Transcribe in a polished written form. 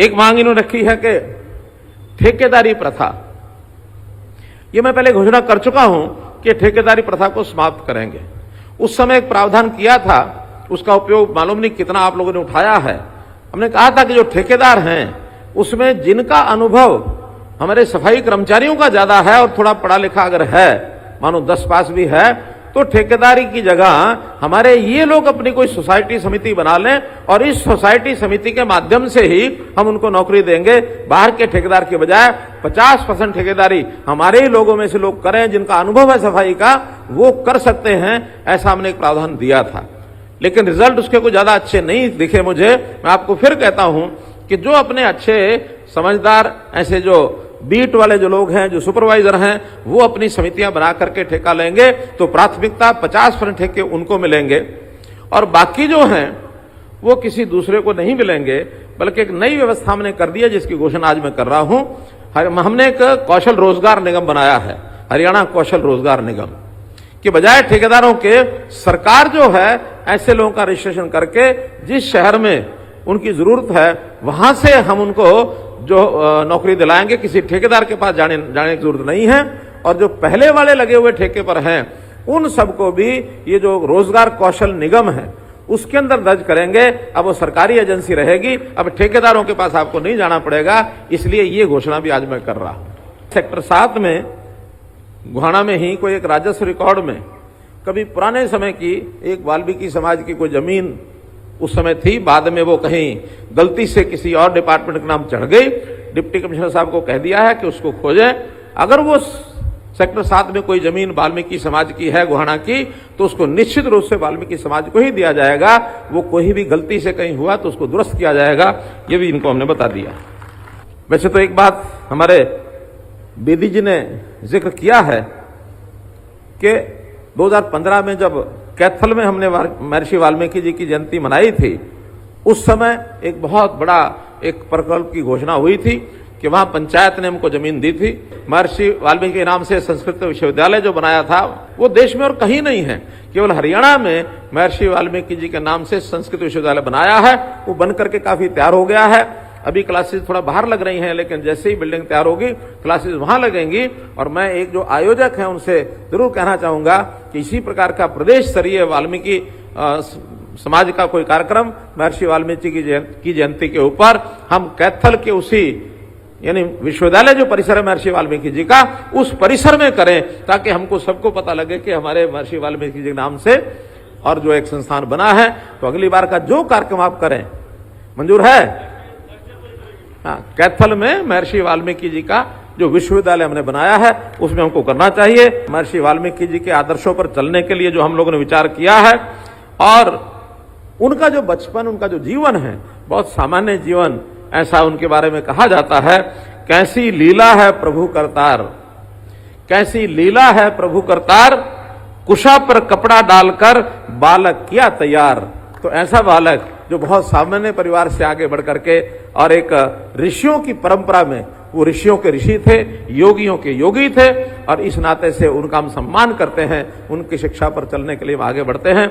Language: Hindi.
एक मांग इन्होंने रखी है कि ठेकेदारी प्रथा, ये मैं पहले घोषणा कर चुका हूं कि ठेकेदारी प्रथा को समाप्त करेंगे। उस समय एक प्रावधान किया था, उसका उपयोग मालूम नहीं कितना आप लोगों ने उठाया है। हमने कहा था कि जो ठेकेदार हैं उसमें जिनका अनुभव हमारे सफाई कर्मचारियों का ज्यादा है और थोड़ा पढ़ा लिखा अगर है, मानो 10 पास भी है, तो ठेकेदारी की जगह हमारे ये लोग अपनी कोई सोसाइटी समिति बना लें और इस सोसाइटी समिति के माध्यम से ही हम उनको नौकरी देंगे। बाहर के ठेकेदार के बजाय 50% ठेकेदारी हमारे ही लोगों में से लोग करें, जिनका अनुभव है सफाई का, वो कर सकते हैं। ऐसा हमने एक प्रावधान दिया था, लेकिन रिजल्ट उसके कुछ ज्यादा अच्छे नहीं दिखे मुझे। मैं आपको फिर कहता हूं कि जो अपने अच्छे समझदार ऐसे जो बीट वाले जो लोग हैं, जो सुपरवाइजर हैं, वो अपनी समितियां बना करके ठेका लेंगे तो प्राथमिकता 50% ठेके उनको मिलेंगे और बाकी जो हैं वो किसी दूसरे को नहीं मिलेंगे। बल्कि एक नई व्यवस्था हमने कर दी है जिसकी घोषणा आज मैं कर रहा हूं। हमने एक कौशल रोजगार निगम बनाया है, हरियाणा कौशल रोजगार निगम के बजाय ठेकेदारों के सरकार जो है ऐसे लोगों का रजिस्ट्रेशन करके जिस शहर में उनकी जरूरत है वहां से हम उनको जो नौकरी दिलाएंगे। किसी ठेकेदार के पास जाने की जरूरत नहीं है। और जो पहले वाले लगे हुए ठेके पर हैं उन सबको भी ये जो रोजगार कौशल निगम है उसके अंदर दर्ज करेंगे। अब वो सरकारी एजेंसी रहेगी, अब ठेकेदारों के पास आपको नहीं जाना पड़ेगा। इसलिए ये घोषणा भी आज मैं कर रहा हूं। सेक्टर 7 में गुहाना में ही कोई एक राजस्व रिकॉर्ड में कभी पुराने समय की एक वाल्मीकि समाज की कोई जमीन उस समय थी, बाद में वो कहीं गलती से किसी और डिपार्टमेंट का नाम चढ़ गई। डिप्टी कमिश्नर साहब को कह दिया है कि उसको खोजें। अगर वो सेक्टर 7 में कोई जमीन वाल्मीकि समाज की है गुहाना की, तो उसको निश्चित रूप से वाल्मीकि समाज को ही दिया जाएगा। वो कोई भी गलती से कहीं हुआ तो उसको दुरुस्त किया जाएगा। ये भी इनको हमने बता दिया। वैसे तो एक बात हमारे बेदी जी ने जिक्र किया है कि 2015 में जब कैथल में हमने महर्षि वाल्मीकि जी की जयंती मनाई थी, उस समय एक बहुत बड़ा एक प्रकल्प की घोषणा हुई थी कि वहां पंचायत ने हमको जमीन दी थी। महर्षि वाल्मीकि के नाम से संस्कृत विश्वविद्यालय जो बनाया था वो देश में और कहीं नहीं है, केवल हरियाणा में महर्षि वाल्मीकि जी के नाम से संस्कृत विश्वविद्यालय बनाया है। वो बनकर के काफी तैयार हो गया है। अभी क्लासेस थोड़ा बाहर लग रही हैं, लेकिन जैसे ही बिल्डिंग तैयार होगी क्लासेस वहां लगेंगी। और मैं एक जो आयोजक हैं उनसे जरूर कहना चाहूंगा कि इसी प्रकार का प्रदेश स्तरीय वाल्मीकि समाज का कोई कार्यक्रम महर्षि वाल्मीकि की जयंती के ऊपर हम कैथल के उसी यानी विश्वविद्यालय जो परिसर है महर्षि वाल्मीकि जी का, उस परिसर में करें, ताकि हमको सबको पता लगे कि हमारे महर्षि वाल्मीकि जी के नाम से और जो एक संस्थान बना है। तो अगली बार का जो कार्यक्रम आप करें, मंजूर है? हाँ, कैथल में महर्षि वाल्मीकि जी का जो विश्वविद्यालय हमने बनाया है उसमें हमको करना चाहिए। महर्षि वाल्मीकि जी के आदर्शों पर चलने के लिए जो हम लोगों ने विचार किया है, और उनका जो बचपन, उनका जो जीवन है, बहुत सामान्य जीवन, ऐसा उनके बारे में कहा जाता है। कैसी लीला है प्रभु करतार, कैसी लीला है प्रभु करतार, कुशा पर कपड़ा डालकर बालक किया तैयार। तो ऐसा बालक जो बहुत सामान्य परिवार से आगे बढ़ करके और एक ऋषियों की परंपरा में, वो ऋषियों के ऋषि थे, योगियों के योगी थे, और इस नाते से उनका हम सम्मान करते हैं। उनकी शिक्षा पर चलने के लिए हम आगे बढ़ते हैं।